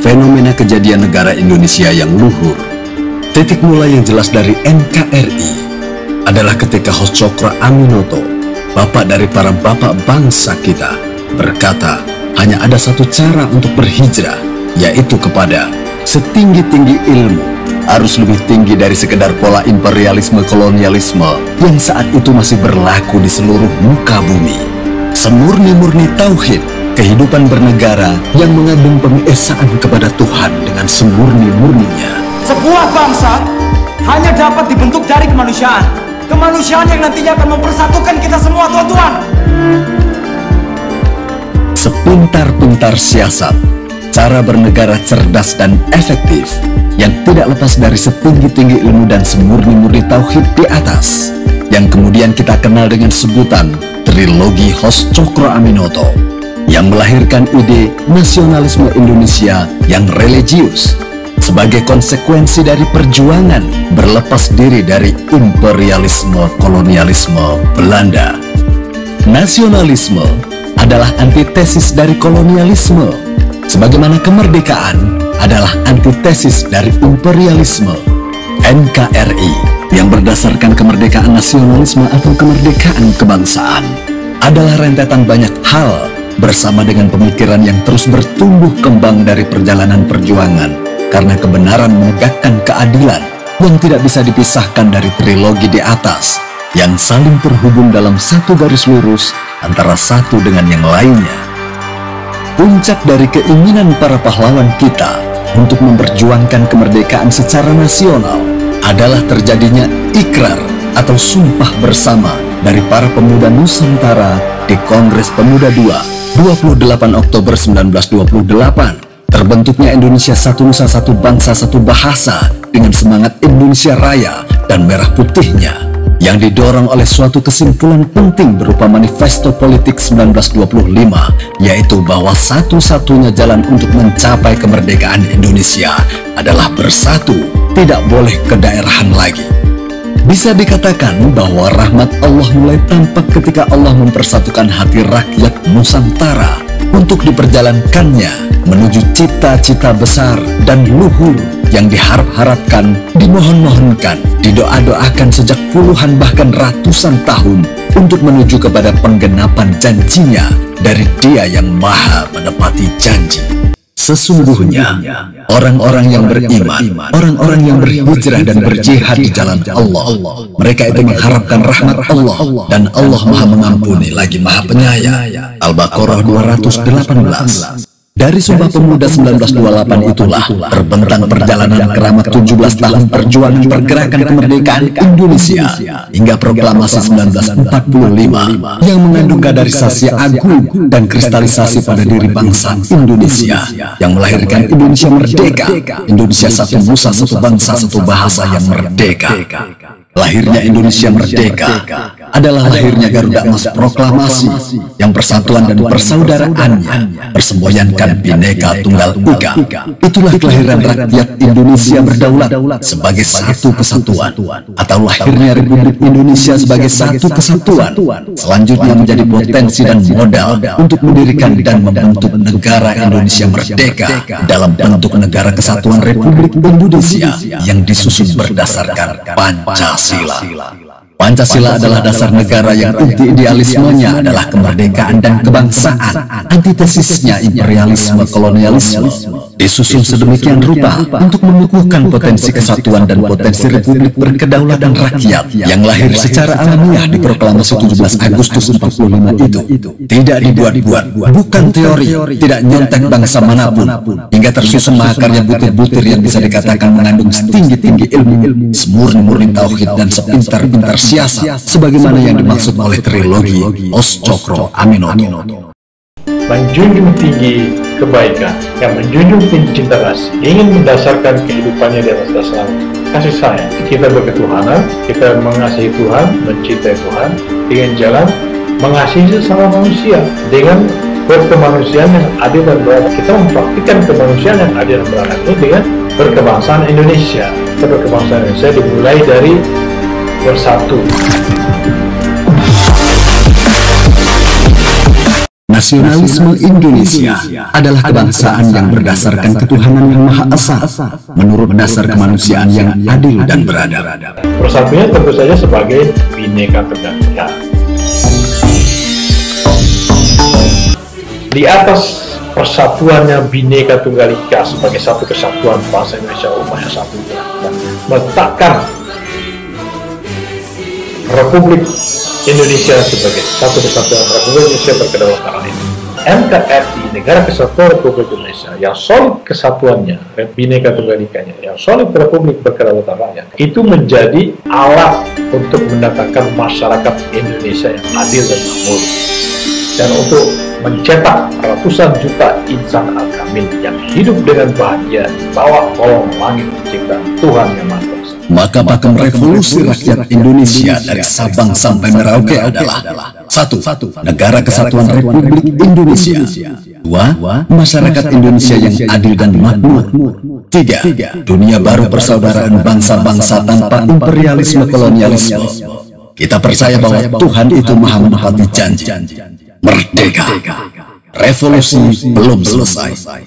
fenomena kejadian negara Indonesia yang luhur. Titik mulai yang jelas dari NKRI adalah ketika Hos Cokro Aminoto, bapak dari para bapak bangsa kita, berkata hanya ada satu cara untuk berhijrah, yaitu kepada setinggi-tinggi ilmu, harus lebih tinggi dari sekedar pola imperialisme kolonialisme yang saat itu masih berlaku di seluruh muka bumi. Semurni-murni tauhid, kehidupan bernegara yang mengandung pengesaan kepada Tuhan dengan semurni-murninya. Sebuah bangsa hanya dapat dibentuk dari kemanusiaan. Kemanusiaan yang nantinya akan mempersatukan kita semua, tuan-tuan. Sepintar-pintar siasat, cara bernegara cerdas dan efektif yang tidak lepas dari setinggi-tinggi ilmu dan semurni-murni tauhid di atas, yang kemudian kita kenal dengan sebutan Trilogi Hos Cokro Aminoto, yang melahirkan ide nasionalisme Indonesia yang religius sebagai konsekuensi dari perjuangan berlepas diri dari imperialisme kolonialisme Belanda. Nasionalisme adalah antitesis dari kolonialisme, sebagaimana kemerdekaan adalah antitesis dari imperialisme. NKRI yang berdasarkan kemerdekaan nasionalisme atau kemerdekaan kebangsaan adalah rentetan banyak hal bersama dengan pemikiran yang terus bertumbuh kembang dari perjalanan perjuangan karena kebenaran menegakkan keadilan yang tidak bisa dipisahkan dari trilogi di atas yang saling terhubung dalam satu garis lurus antara satu dengan yang lainnya. Puncak dari keinginan para pahlawan kita untuk memperjuangkan kemerdekaan secara nasional adalah terjadinya ikrar atau sumpah bersama dari para pemuda Nusantara di Kongres Pemuda II 28 Oktober 1928. Terbentuknya Indonesia Satu Nusa Satu Bangsa Satu Bahasa dengan semangat Indonesia Raya dan merah putihnya, yang didorong oleh suatu kesimpulan penting berupa Manifesto Politik 1925, yaitu bahwa satu-satunya jalan untuk mencapai kemerdekaan Indonesia adalah bersatu, tidak boleh kedaerahan lagi. Bisa dikatakan bahwa rahmat Allah mulai tampak ketika Allah mempersatukan hati rakyat Nusantara untuk diperjalankannya menuju cita-cita besar dan luhur yang diharap-harapkan, dimohon-mohonkan, didoa-doakan sejak puluhan bahkan ratusan tahun untuk menuju kepada penggenapan janjinya dari Dia yang Maha menepati janji. Sesungguhnya orang-orang yang beriman, orang-orang yang berhijrah dan berjihad di jalan Allah, mereka itu mengharapkan rahmat Allah, dan Allah Maha Mengampuni lagi Maha Penyayang. Al-Baqarah 218. Dari Sumpah Pemuda 1928 itulah terbentang perjalanan keramat 17 tahun perjuangan pergerakan kemerdekaan Indonesia hingga proklamasi 1945 yang mengandung kaderisasi agung dan kristalisasi pada diri bangsa Indonesia yang melahirkan Indonesia merdeka, Indonesia Satu Nusa Satu Bangsa Satu Bahasa yang merdeka. Lahirnya Indonesia merdeka adalah lahirnya Garuda Emas Proklamasi yang persatuan dan persaudaraannya bersemboyankan Bhinneka Tunggal Ika. Itulah kelahiran rakyat Indonesia berdaulat sebagai satu kesatuan, atau lahirnya Republik Indonesia sebagai satu kesatuan, selanjutnya menjadi potensi dan modal untuk mendirikan dan membentuk negara Indonesia merdeka dalam bentuk Negara Kesatuan Republik Indonesia yang disusun berdasarkan Pancasila. Pancasila adalah dasar negara yang inti idealismenya adalah kemerdekaan dan kebangsaan, antitesisnya imperialisme kolonialisme, disusun sedemikian rupa untuk mengukuhkan potensi kesatuan dan potensi republik berkedaulatan rakyat yang lahir secara alamiah di proklamasi 17 Agustus 45 itu. Tidak dibuat-buat, bukan teori, tidak nyontek bangsa manapun, hingga tersusun mahakarya butir-butir yang bisa dikatakan mengandung setinggi-tinggi ilmu, semurni-murni tauhid dan sepintar-pintar siasat, sebagaimana yang dimaksud oleh trilogi Hos Cokro Aminoto. Menjunjung tinggi kebaikan, yang menjunjung tinggi cinta kasih, ingin mendasarkan kehidupannya di atas dasar kasih sayang. Kita berketuhanan, kita mengasihi Tuhan, mencintai Tuhan dengan jalan mengasihi sesama manusia dengan berkemanusiaan yang adil dan beradab. Kita mempraktikkan kemanusiaan yang adil dan beradab itu dengan berkebangsaan Indonesia. Berkebangsaan Indonesia dimulai dari bersatu. Nasionalisme Indonesia adalah kebangsaan yang berdasarkan ketuhanan yang Maha Esa, menurut dasar kemanusiaan yang adil dan beradab. Persatunya tentu saja sebagai Bhinneka Tunggal Ika. Di atas persatuannya Bhinneka Tunggal Ika sebagai satu kesatuan bangsa Indonesia umat yang satu, meletakkan Republik Indonesia sebagai satu kesatuan Republik Indonesia berkedaulatan rakyat. NKRI, Negara Kesatuan Republik Indonesia, yang solid kesatuannya, Bhinneka Tunggal Ikanya, yang solid Republik berkedaulatan rakyat, itu menjadi alat untuk mendatangkan masyarakat Indonesia yang adil dan makmur, dan untuk mencetak ratusan juta insan al-kamil yang hidup dengan bahagia di bawah kolong langit penciptaan Tuhan Yang Maha Kuasa. Maka pakem revolusi rakyat Indonesia dari Sabang sampai Merauke adalah: 1. Negara Kesatuan Republik Indonesia. 2. Masyarakat Indonesia yang adil dan makmur. 3. Dunia baru persaudaraan bangsa-bangsa tanpa imperialisme kolonialisme. Kita percaya bahwa Tuhan itu Maha menepati janji. Merdeka. Revolusi belum selesai.